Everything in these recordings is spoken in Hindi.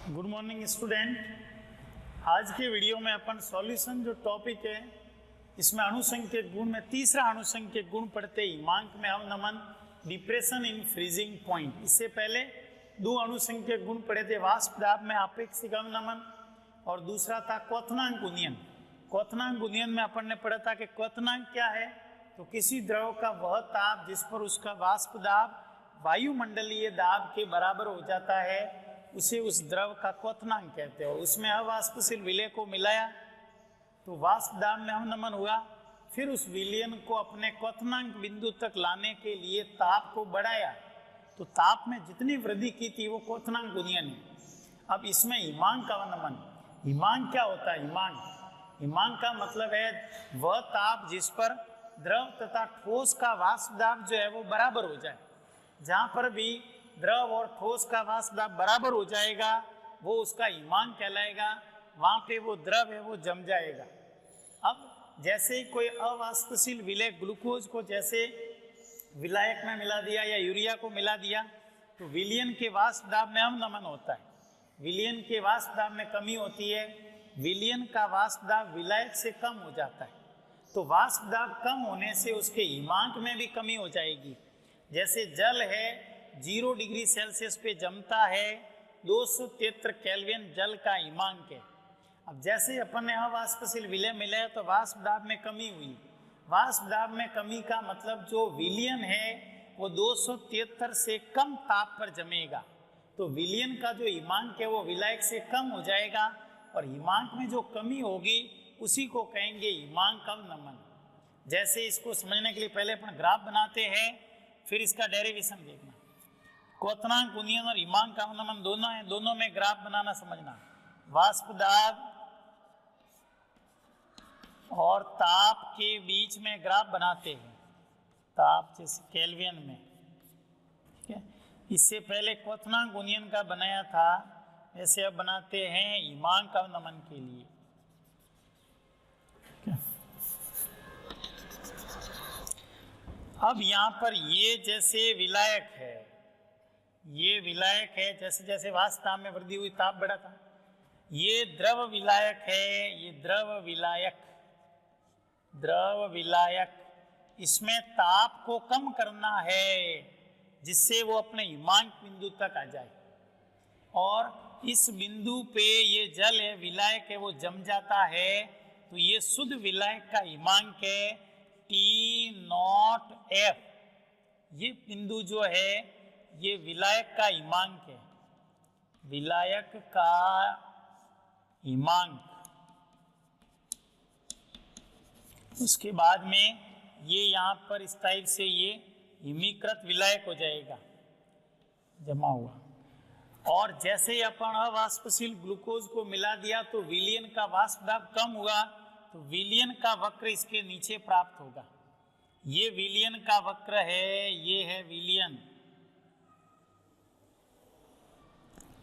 Good morning student. आज के वीडियो में अपन सॉल्यूशन जो टॉपिक है इसमें अणुसंख्यक गुण में तीसरा अणुसंख्यक गुण पढ़ते ही हिमांक में अवनमन, डिप्रेशन इन फ्रीजिंग पॉइंट। इससे पहले दो अणुसंख्यक गुण पढ़े थे, वाष्प दाब में आपेक्षिक अवनमन और दूसरा था क्वथनांक गुणियन। क्वथनांक गुणियन में अपन ने पढ़ा था कि क्वथनांक क्या है, तो किसी द्रव का वह ताप जिस पर उसका वाष्प दाब वायुमंडलीय दाब के बराबर हो जाता है उसे उस द्रव का क्वथनांक कहते हो। उसमें अवाष्पशील विलय को मिलाया तो वाष्प दाब में अवनमन हुआ, फिर उस विलयन को अपने क्वथनांक बिंदु तक लाने के लिए ताप को बढ़ाया, तो ताप में जितनी वृद्धि की थी वो क्वथनांक गुणियन है। अब इसमें हिमांक अवनमन, हिमांक क्या होता है? हिमांक का मतलब है वह ताप जिस पर द्रव तथा ठोस का वाष्प दाब जो है वो बराबर हो जाए। जहाँ पर भी द्रव और ठोस का वाष्प दाब बराबर हो जाएगा वो उसका हिमांक कहलाएगा, वहाँ पे वो द्रव है वो जम जाएगा। अब जैसे ही कोई अवाष्पशील विलय ग्लूकोज को जैसे विलायक में मिला दिया या यूरिया को मिला दिया तो विलयन के वाष्प दाब में अवनमन होता है, विलयन के वाष्प दाब में कमी होती है, विलयन का वाष्प दाब विलायक से कम हो जाता है। तो वाष्प दाब कम होने से उसके हिमांक में भी कमी हो जाएगी। जैसे जल है 0 डिग्री सेल्सियस पे जमता है, 273 केल्विन जल का हिमांक है। अब जैसे अपन ने अवाष्पशील विलय मिलाया तो वाष्प दाब में कमी हुई। वाष्प दाब में कमी का मतलब जो विलयन है वो 273 से कम ताप पर जमेगा, तो विलयन का जो हिमांक है वो विलायक से कम हो जाएगा और हिमांक में जो कमी होगी उसी को कहेंगे हिमांक अवनमन। जैसे इसको समझने के लिए पहले अपन ग्राफ बनाते हैं, फिर इसका डेरिवेशन देखना। क्वथनांक गुणियन और हिमांक अवनमन दोनों हैं, दोनों में ग्राफ बनाना समझना। वाष्प दाब और ताप के बीच में ग्राफ बनाते हैं, ताप जैसे केल्विन में, ठीक है। इससे पहले क्वथनांक गुणियन का बनाया था, ऐसे अब बनाते हैं हिमांक अवनमन के लिए। अब यहाँ पर ये जैसे विलायक है, ये विलायक है, जैसे जैसे वाष्प दाब में वृद्धि हुई ताप बढ़ा था। ये द्रव विलायक है, ये द्रव विलायक, इसमें ताप को कम करना है जिससे वो अपने हिमांक बिंदु तक आ जाए। और इस बिंदु पे ये जल है, विलायक है, वो जम जाता है, तो ये शुद्ध विलायक का हिमांक है T0F। ये बिंदु जो है ये विलायक का हिमांक है, विलायक का हिमांक। उसके बाद में ये यहाँ पर इस टाइप से ये हिमीकृत विलायक हो जाएगा, जमा हुआ। और जैसे ही अपन अवाष्पशील ग्लूकोज को मिला दिया तो विलयन का वाष्प दाब कम हुआ, तो विलयन का वक्र इसके नीचे प्राप्त होगा। ये विलयन का वक्र है, ये है विलयन,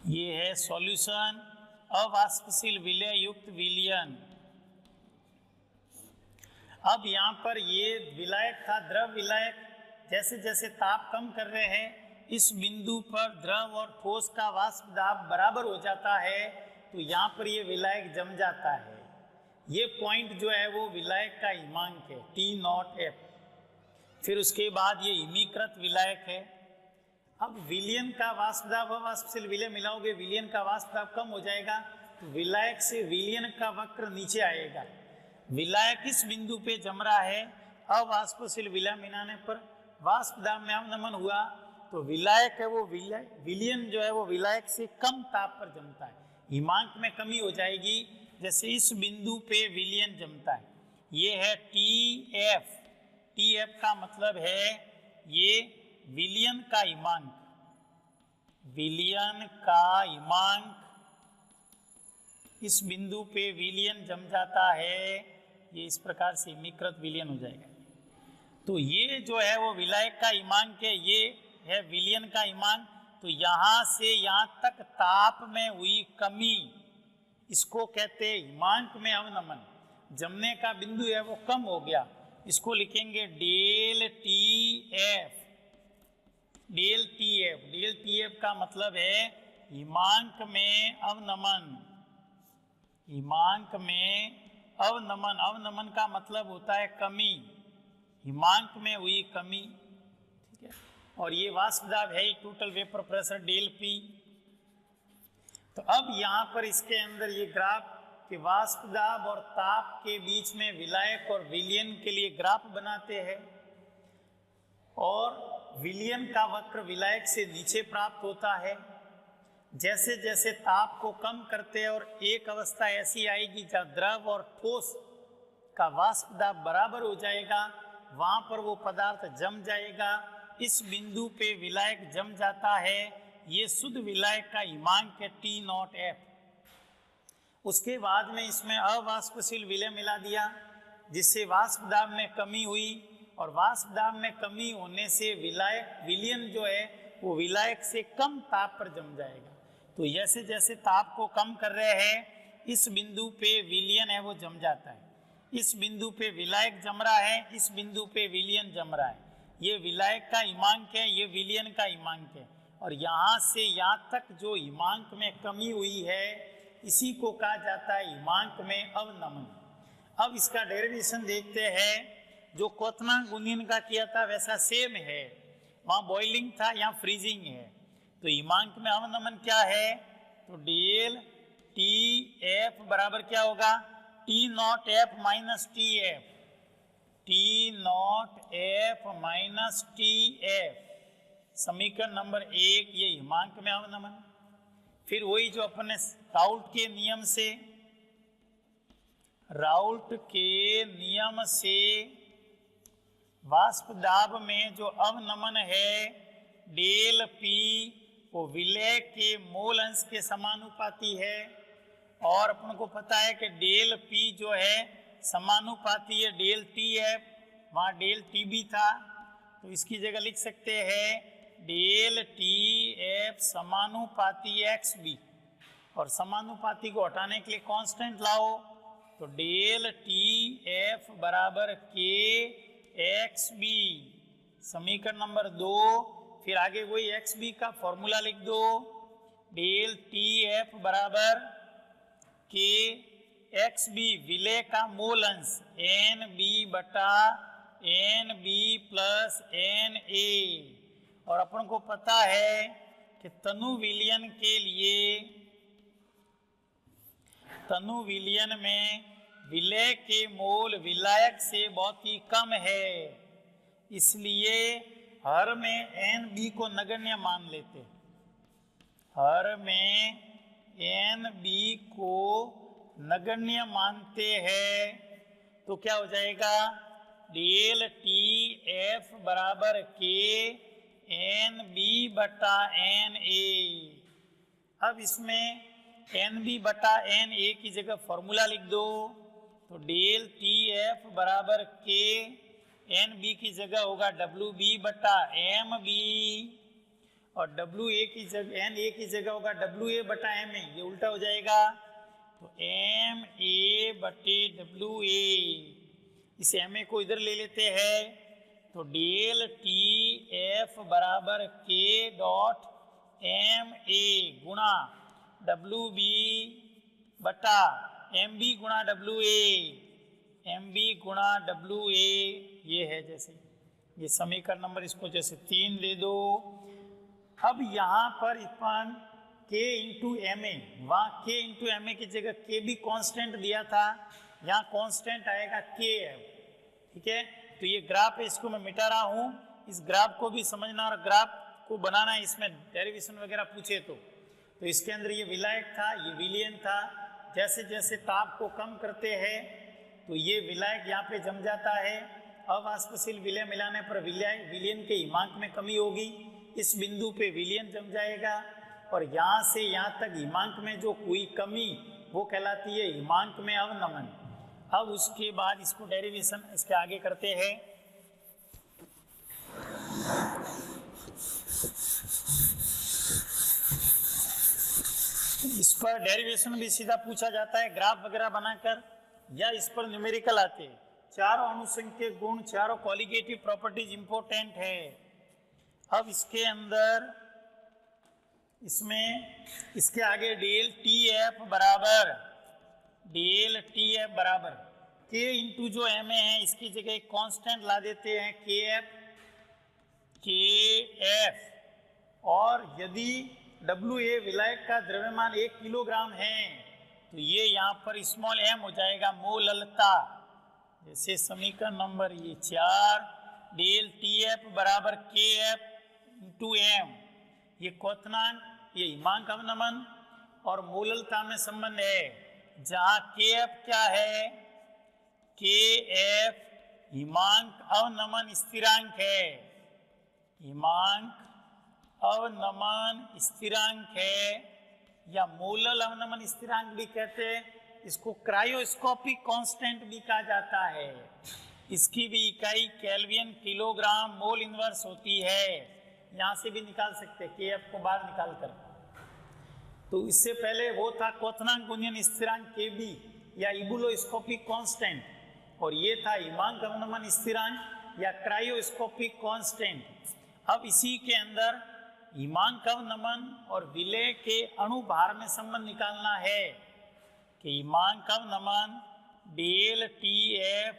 ये है सॉल्यूशन अवाष्पशील विलय युक्त विलयन। अब यहाँ पर ये विलायक था द्रव विलायक, जैसे जैसे ताप कम कर रहे हैं इस बिंदु पर द्रव और ठोस का वाष्प दाब बराबर हो जाता है, तो यहाँ पर ये विलायक जम जाता है। ये पॉइंट जो है वो विलायक का हिमांक है T0F। फिर उसके बाद ये हिमीकृत विलायक है। अब विलयन का वाष्प दाब अवाष्पशील विलय मिलाओगे, विलयन का वाष्प दाब कम हो जाएगा, तो विलायक से विलयन का वक्र नीचे आएगा। विलायक इस बिंदु पे जम रहा है, अवाष्पशील विलय मिलाने पर वाष्प दाब में अवनमन हुआ, तो विलायक है वो विलयन जो है वो विलायक से कम ताप पर जमता है, हिमांक में कमी हो जाएगी। जैसे इस बिंदु पे विलयन जमता है, ये है TF। TF का मतलब है ये विलयन का हिमांक, विलयन का हिमांक। इस बिंदु पे विलयन जम जाता है, ये इस प्रकार से हिमीकृत विलयन हो जाएगा। तो ये जो है वो विलायक का हिमांक है, ये है विलयन का हिमांक। तो यहाँ से यहाँ तक ताप में हुई कमी, इसको कहते हैं हिमांक में अवनमन। जमने का बिंदु है वो कम हो गया, इसको लिखेंगे del T F. Del T F का मतलब है हिमांक में अवनमन, हिमांक में अवनमन, अवनमन का मतलब होता है कमी, हिमांक में हुई कमी, ठीक है। और ये वाष्प दाब है total vapour pressure del P. तो अब यहाँ पर इसके अंदर ये ग्राफ कि वाष्प दाब और ताप के बीच में विलायक और विलयन के लिए ग्राफ बनाते हैं, और विलयन का वक्र विलायक से नीचे प्राप्त होता है। जैसे जैसे ताप को कम करते हैं और एक अवस्था ऐसी आएगी जहाँ द्रव और ठोस का वाष्प दाब बराबर हो जाएगा, वहाँ पर वो पदार्थ जम जाएगा। इस बिंदु पे विलायक जम जाता है, ये शुद्ध विलायक का हिमांक है T0F। उसके बाद में इसमें अवाष्पशील विलय मिला दिया, जिससे वाष्प दाब में कमी हुई, और वाष्प दाब में कमी होने से विलायक विलयन जो है वो विलायक से कम ताप पर जम जाएगा। तो जैसे जैसे ताप को कम कर रहे हैं, इस बिंदु पे विलयन है वो जम जाता है, इस बिंदु पे विलायक जम रहा है, इस बिंदु पे विलयन जम रहा है। ये विलायक का हिमांक है, ये विलयन का हिमांक है, और यहाँ से यहाँ तक जो हिमांक में कमी हुई है इसी को कहा जाता है हिमांक में अवनमन। अब इसका डेरिवेशन देखते हैं, जो क्वथनांक गुणन का किया था वैसा सेम है, वहाँ बॉइलिंग था, यहाँ फ्रीजिंग है। तो हिमांक में अवनमन क्या है, तो डेल टी एफ बराबर क्या होगा, T0F minus T F, T0F minus T F, समीकरण नंबर 1, ये हिमांक में अवनमन। फिर वही जो अपने राउल्ट के नियम से, राउल्ट के नियम से वाष्प दाब में जो अवनमन है डेल पी वो विलय के मोल अंश के समानुपाती है, और अपन को पता है कि डेल पी जो है समानुपाती है डेल टी एफ, वहाँ डेल टी भी था, तो इसकी जगह लिख सकते हैं डेल टी एफ समानुपाती एक्स बी, और समानुपाती को हटाने के लिए कांस्टेंट लाओ, तो डेल टी एफ बराबर के एक्स बी, समीकरण नंबर 2। फिर आगे वही एक्स बी का फॉर्मूला लिख दो, डेल टी एफ बराबर के एक्स बी विलय का मूल अंश एन बी बटा n B plus n A, और अपन को पता है कि तनु विलयन के लिए, तनु विलयन में विलय के मोल विलायक से बहुत ही कम है, इसलिए हर में एन बी को नगण्य मान लेते, हर में एन बी को नगण्य मानते हैं। तो क्या हो जाएगा, डेल टी एफ बराबर के एन बी बटा एन ए। अब इसमें एन बी बटा एन ए की जगह फॉर्मूला लिख दो, तो डेल टी एफ बराबर के एन बी की जगह होगा डब्ल्यू बी बटा एम बी, और डब्ल्यू ए की जगह एन ए की जगह होगा डब्ल्यू ए बटा एम ए, ये उल्टा हो जाएगा, तो एम ए बटे डब्ल्यू ए, इस एम ए को इधर ले लेते हैं, तो डेल टी एफ बराबर के डॉट एम ए गुणा डब्ल्यू बी बटा एम बी गुणा डब्ल्यू ए, एम बी गुणा डब्ल्यू ए, ये है जैसे ये समीकरण नंबर, इसको जैसे 3 दे दो। अब यहाँ पर अपन के इंटू एम ए, वहाँ के इंटू एम ए की जगह के भी कांस्टेंट दिया था, यहाँ कांस्टेंट आएगा के है, ठीक है। तो ये ग्राफ है, इसको मैं मिटा रहा हूँ, इस ग्राफ को भी समझना और ग्राफ को बनाना, इसमें डेरिवेशन वगैरह पूछे तो इसके अंदर ये विलायक था, ये विलयन था, जैसे जैसे ताप को कम करते हैं तो ये विलायक यहाँ पे जम जाता है, अवाष्पशील विलय मिलाने पर विलयन के हिमांक में कमी होगी, इस बिंदु पे विलयन जम जाएगा, और यहाँ से यहाँ तक हिमांक में जो कोई कमी वो कहलाती है हिमांक में अवनमन। अब उसके बाद इसको डेरिवेशन इसके आगे करते हैं। इस पर डेरिवेशन भी सीधा पूछा जाता है ग्राफ वगैरह बनाकर, या इस पर न्यूमेरिकल आते हैं। चारों अनुसंख्यक गुण, चारों क्वालिटेटिव प्रॉपर्टीज इंपॉर्टेंट है। अब इसके अंदर इसमें इसके आगे डेल टी एफ बराबर के इंटू जो एम ए है इसकी जगह एक कांस्टेंट ला देते हैं के एफ। और यदि डब्ल्यू ए विलायक का द्रव्यमान 1 किलोग्राम है तो ये यहाँ पर स्मॉल एम हो जाएगा, मोललता। जैसे समीकरण नंबर ये 4, डेल टी एफ बराबर के एफ इंटू एम, ये क्वथनांक, ये हिमांक अवनमन और मोललता में संबंध है। जहाँ के एफ क्या है, के एफ हिमांक अवनमन स्थिरांक है, हिमांक अवनमन स्थिरांक है, या मोलल अवनमन स्थिरांक भी कहते हैं। इसको क्रायोस्कोपिक कांस्टेंट भी कहा जाता है। इसकी भी इकाई केल्विन किलोग्राम मोल इनवर्स होती है। यहाँ से भी निकाल सकते हैं के एफ को बाहर निकाल कर। तो इससे पहले वो था क्वथनांक गुणन स्थिरांक के बी या इबुलोस्कोपिक कांस्टेंट, और ये था हिमांक अवनमन स्थिरांक या क्रायोस्कोपिक कांस्टेंट। अब इसी के अंदर हिमांक अवनमन और विलय के अणुभार में संबंध निकालना है कि हिमांक अवनमन डेल टी एफ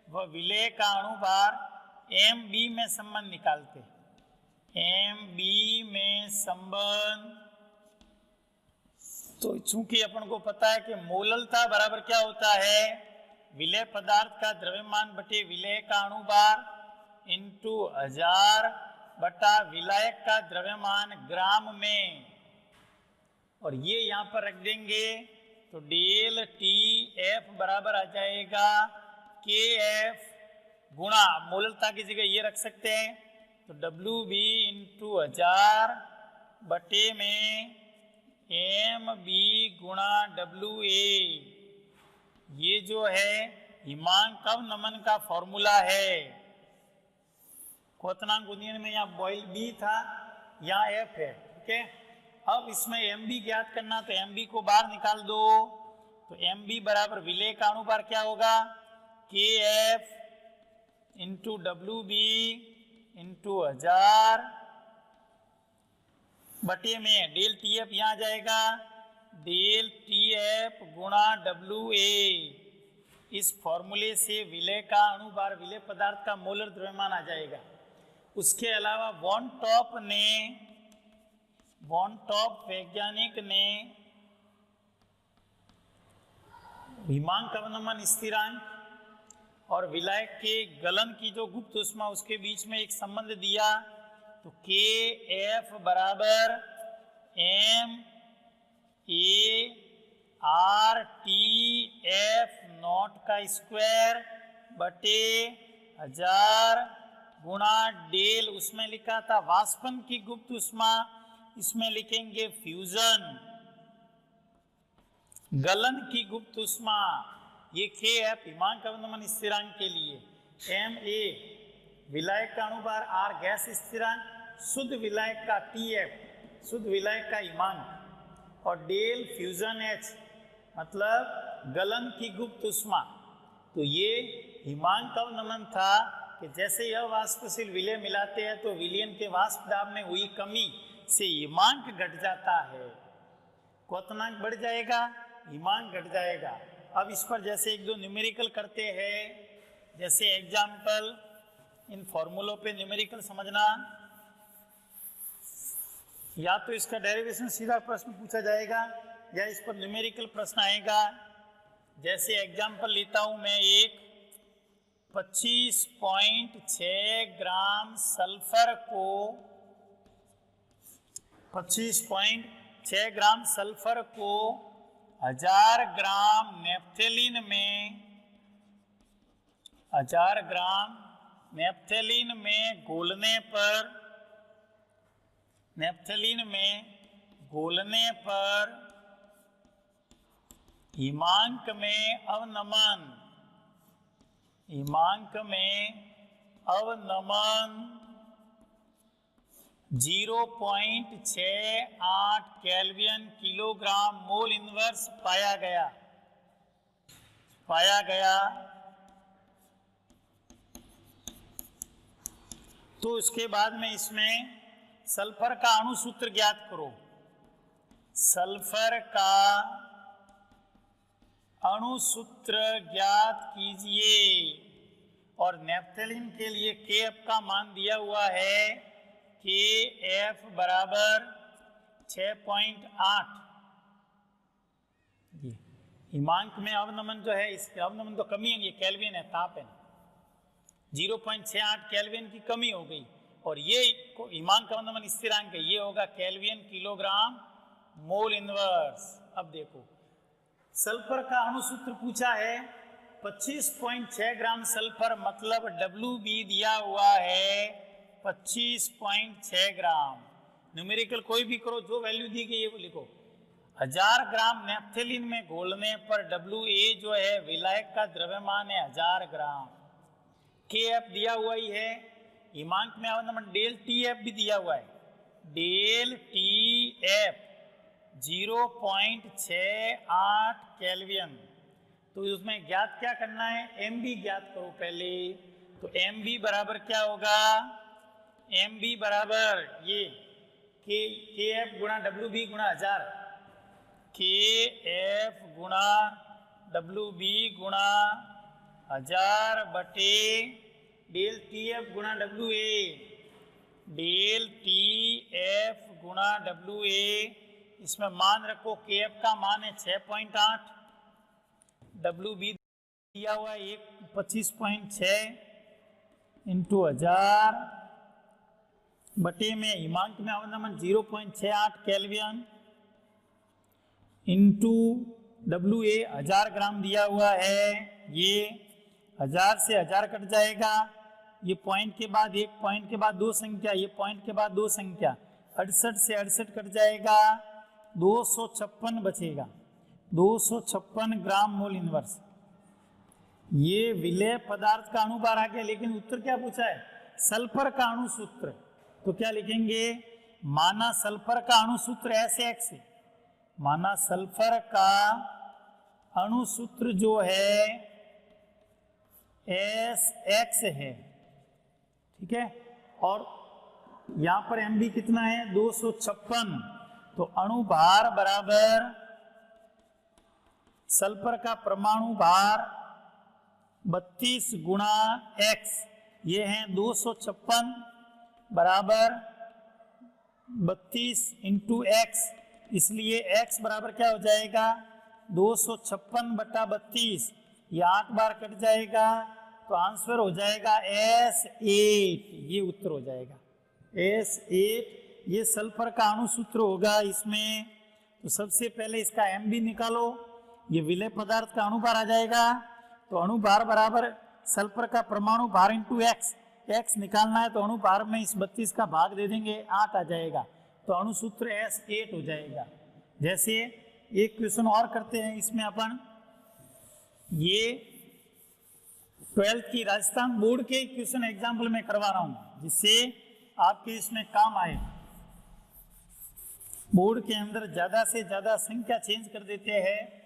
व विलय का अणुभार एम बी में संबंध निकालते। एम बी में संबंध, तो चूंकि अपन को पता है कि मोललता बराबर क्या होता है, विलय पदार्थ का द्रव्यमान बटे विलय का अणुभार इंटू 1000 बटा विलायक का द्रव्यमान ग्राम में। और ये यहाँ पर रख देंगे तो डेल टी एफ बराबर आ जाएगा के एफ गुणा, मोललता की जगह ये रख सकते हैं तो डब्ल्यू बी इंटू 1000 बटे में एम बी गुणा डब्ल्यू ए। ये जो है हिमांक अवनमन का फॉर्मूला है। क्वथनांक गुणन में यहाँ बॉयल बी था, यहाँ एफ है, ठीक है। अब इसमें एम बी ज्ञात करना, तो एम बी को बाहर निकाल दो। तो एम बी बराबर विलय का अणुभार क्या होगा, K F into W B into 1000 बटे में डेल टी एफ यहाँ जाएगा, डेल टी एफ गुणा डब्ल्यू ए। इस फॉर्मूले से विलय का अणुभार, विलय पदार्थ का मोलर द्रव्यमान आ जाएगा। उसके अलावा वॉन टॉप वैज्ञानिक ने हिमांक अवनमन स्थिरांक और विलायक के गलन की जो गुप्त ऊष्मा उसके बीच में एक संबंध दिया। तो के एफ बराबर M A R T F naught का स्क्वायर बटे 1000 गुणा डेल, उसमें लिखा था वाष्पन की गुप्त ऊष्मा, इसमें लिखेंगे फ्यूजन, गलन की गुप्त ऊष्मा। ये के एफ हिमांक अवनमन स्थिरांक के लिए, एम ए विलायक का अणुभार, आर गैस स्थिरांक, शुद्ध विलायक का टी एफ शुद्ध विलायक का हिमांक, और डेल फ्यूजन एच मतलब गलन की गुप्त ऊष्मा। तो ये हिमांक अवनमन था कि जैसे यह वाष्पशील विलय मिलाते हैं तो विलयन के वाष्प दाब में हुई कमी से हिमांक घट जाता है, क्वथनांक बढ़ जाएगा, हिमांक घट जाएगा। अब इस पर जैसे एक दो न्यूमेरिकल करते हैं, जैसे एग्जाम्पल, इन फॉर्मूलों पे न्यूमेरिकल समझना, या तो इसका डेरिवेशन सीधा प्रश्न पूछा जाएगा या इस पर न्यूमेरिकल प्रश्न आएगा। जैसे एग्जाम्पल लेता हूं मैं एक 25.6 ग्राम सल्फर को 25.6 ग्राम सल्फर को 1000 ग्राम नेफ्थेलिन में 1000 ग्राम नेफ्थेलिन में घोलने पर हिमांक में अवनमन 0.68 केल्विन किलोग्राम मोल इनवर्स पाया गया। तो उसके बाद में इसमें सल्फर का अणु सूत्र ज्ञात करो। सल्फर का अणुसूत्र ज्ञात कीजिए। और नेफ्थेलिन के लिए KF का मान दिया हुआ है KF बराबर 6.8। हिमांक में अवनमन जो है, इसके अवनमन तो कमी है, ये केल्विन है, ताप है, 0.68 केल्विन की कमी हो गई। और ये हिमांक अवनमन स्थिरांक है, ये होगा केल्विन किलोग्राम मोल इनवर्स। अब देखो सल्फर का अणुसूत्र पूछा है, 25.6 ग्राम सल्फर, मतलब WB दिया हुआ है 25.6 ग्राम। न्यूमेरिकल कोई भी करो, जो वैल्यू दी गई है वो लिखो। 1000 ग्राम नेफ्थेलिन में घोलने पर WA जो है विलायक का द्रव्यमान है 1000 ग्राम। KF दिया हुआ ही है, हिमांक में अवनमन डेल TF भी दिया हुआ है, डेल TF 0.68 केल्विन। तो उसमें ज्ञात क्या करना है, MB ज्ञात करो पहले। तो MB बराबर क्या होगा, MB बराबर ये KF गुणा WB गुणा 1000, KF गुणा WB गुणा 1000 बटे डेल TF गुणा WA, डेल TF गुणा WA। इसमें मान रखो KF का मान है 6.8, WB दिया हुआ है 25.6 इंटू 1000 बटे में हिमांक में अवनमन 0.68 केल्विन इंटू WA 1000 ग्राम दिया हुआ है। ये 1000 से 1000 कट जाएगा, ये पॉइंट के बाद एक, पॉइंट के बाद दो संख्या, ये पॉइंट के बाद दो संख्या, 68 से 68 कट जाएगा, 256 बचेगा, 256 ग्राम मोल इनवर्स। ये विलेय पदार्थ का अणुभार आ गया, लेकिन उत्तर क्या पूछा है, सल्फर का अणुसूत्र। तो क्या लिखेंगे, माना सल्फर का अणुसूत्र SX है, माना सल्फर का अणुसूत्र जो है SX है, ठीक है। और यहां पर MB कितना है 256, तो अणु भार बराबर सल्फर का परमाणु भार 32 गुणा X, ये है 256 बराबर 32 इंटू X, इसलिए X बराबर क्या हो जाएगा 256 बटा 32, ये 8 बार कट जाएगा, तो आंसर हो जाएगा S8, ये उत्तर हो जाएगा S8। ये सल्फर का अणुसूत्र होगा इसमें। तो सबसे पहले इसका MB निकालो, ये विलेय पदार्थ का अणुभार आ जाएगा, तो अणुभार बराबर सल्फर का परमाणु भार इंटू X निकालना है, तो अणुभार में इस 32 का भाग दे देंगे, 8 आ जाएगा, तो अणुसूत्र S8 हो जाएगा। जैसे एक क्वेश्चन और करते हैं इसमें अपन, ये 12th की राजस्थान बोर्ड के क्वेश्चन एग्जाम्पल में करवा रहा हूं, जिससे आपके इसमें काम आए। बोर्ड के अंदर ज्यादा से ज्यादा संख्या चेंज कर देते हैं।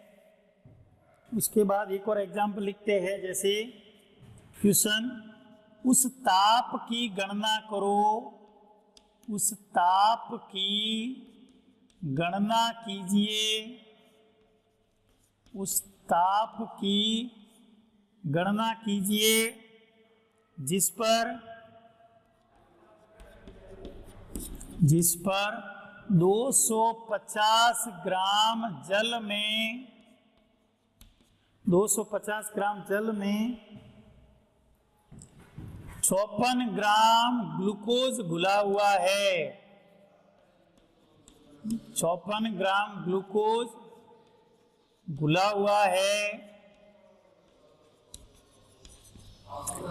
उसके बाद एक और एग्जाम्पल लिखते हैं, जैसे क्वेश्चन, उस ताप की गणना करो, उस ताप की गणना कीजिए, उस ताप की गणना कीजिए जिस पर 250 ग्राम जल में 250 ग्राम जल में 56 ग्राम ग्लूकोज घुला हुआ है, 56 ग्राम ग्लूकोज घुला हुआ है,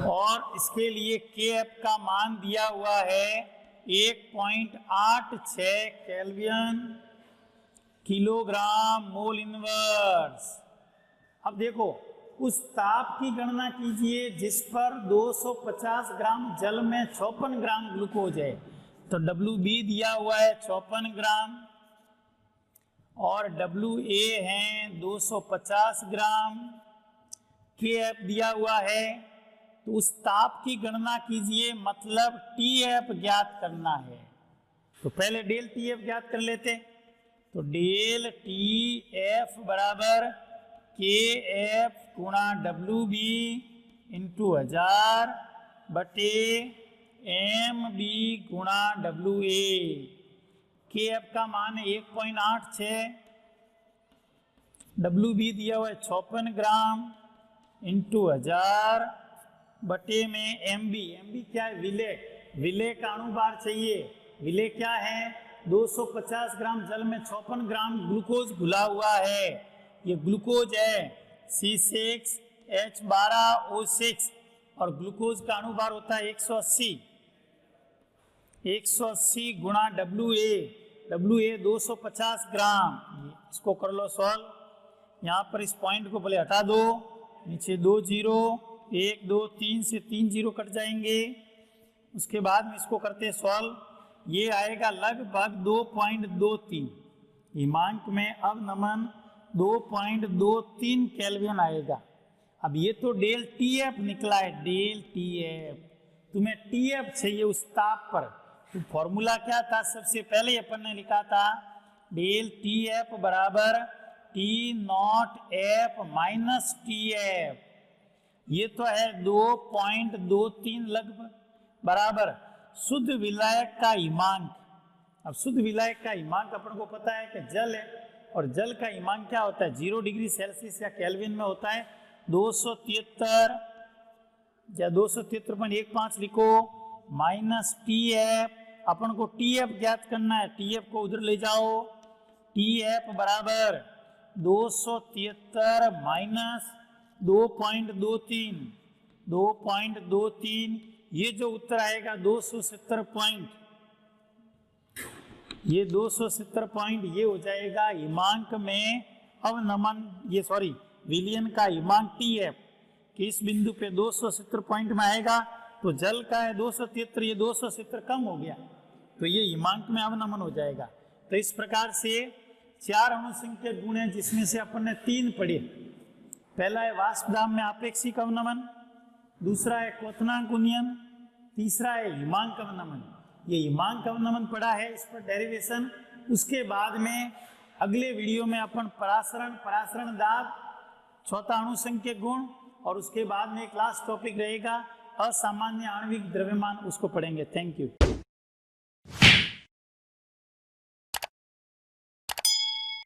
और इसके लिए KF का मान दिया हुआ है 1.86 केल्विन किलोग्राम मोल इनवर्स। अब देखो, उस ताप की गणना कीजिए जिस पर 250 ग्राम जल में 56 ग्राम ग्लूकोज है, तो WB दिया हुआ है 56 ग्राम और WA है 250 ग्राम, KF दिया हुआ है, तो उस ताप की गणना कीजिए, मतलब TF ज्ञात करना है। तो पहले डेल TF ज्ञात कर लेते, तो तो डेल टी एफ बराबर के एफ गुणा डब्ल्यू बी इंटू 1000 बटे एम बी गुणा डब्ल्यू ए। के एफ का मान है 1.86, डब्ल्यू बी दिया हुआ है 56 ग्राम इंटू 1000 बटे में एम बी क्या है, विलेय। विलेय का अणुभार चाहिए। विलेय क्या है, 250 ग्राम जल में 56 ग्राम ग्लूकोज घुला हुआ है। ये ग्लूकोज है C6H12O6 और ग्लूकोज का अणुभार होता है 180 गुणा डब्ल्यू ए 250 ग्राम। इसको कर लो सॉल्व। यहाँ पर इस पॉइंट को पहले हटा दो, नीचे 2 जीरो, 1 2 3 से 3 जीरो कट जाएंगे। उसके बाद में इसको करते सॉल्व, ये आएगा लगभग 2.23। हिमांक में अवनमन 2.23 केल्विन आएगा। अब ये तो डेल टी एफ निकला है, डेल टी एफ। तुम्हें टी एफ चाहिए उस ताप पर, तो फॉर्मूला क्या था, सबसे पहले अपन ने लिखा था डेल टी एफ बराबर T not F minus T F. ये तो है 2.23 लगभग बराबर शुद्ध विलायक का हिमांक। अब शुद्ध विलायक का हिमांक अपन को पता है कि जल है, और जल का हिमांक क्या होता है, 0 डिग्री सेल्सियस या केल्विन में होता है 273 या 273.15 लिखो माइनस टी एफ। अपन को टी एफ ज्ञात करना है, टी एफ को उधर ले जाओ। टी एफ बराबर 273 माइनस 2.23, ये जो उत्तर आएगा 270 पॉइंट, ये 270 पॉइंट ये हो जाएगा हिमांक में अवनमन, ये सॉरी विलयन का हिमांक टी एफ कि इस बिंदु पे 270 पॉइंट में आएगा। तो जल का है 273, ये 270 कम हो गया, तो ये हिमांक में अवनमन हो जाएगा। तो इस प्रकार से 4 अणुसंख्यक गुण है, जिसमें से अपन ने 3 पढ़े। पहला है वाष्पदाब में आपेक्षिक अवनमन, दूसरा है क्वथनांक उन्नयन, तीसरा है हिमांक अवनमन। ये हिमांक अवनमन पढ़ा है, इस पर डेरिवेशन। उसके बाद में अगले वीडियो में अपन परासरण दाब, चौथा अणुसंख्यक गुण, और उसके बाद में एक लास्ट टॉपिक रहेगा असामान्य आणविक द्रव्यमान, उसको पढ़ेंगे। Thank you.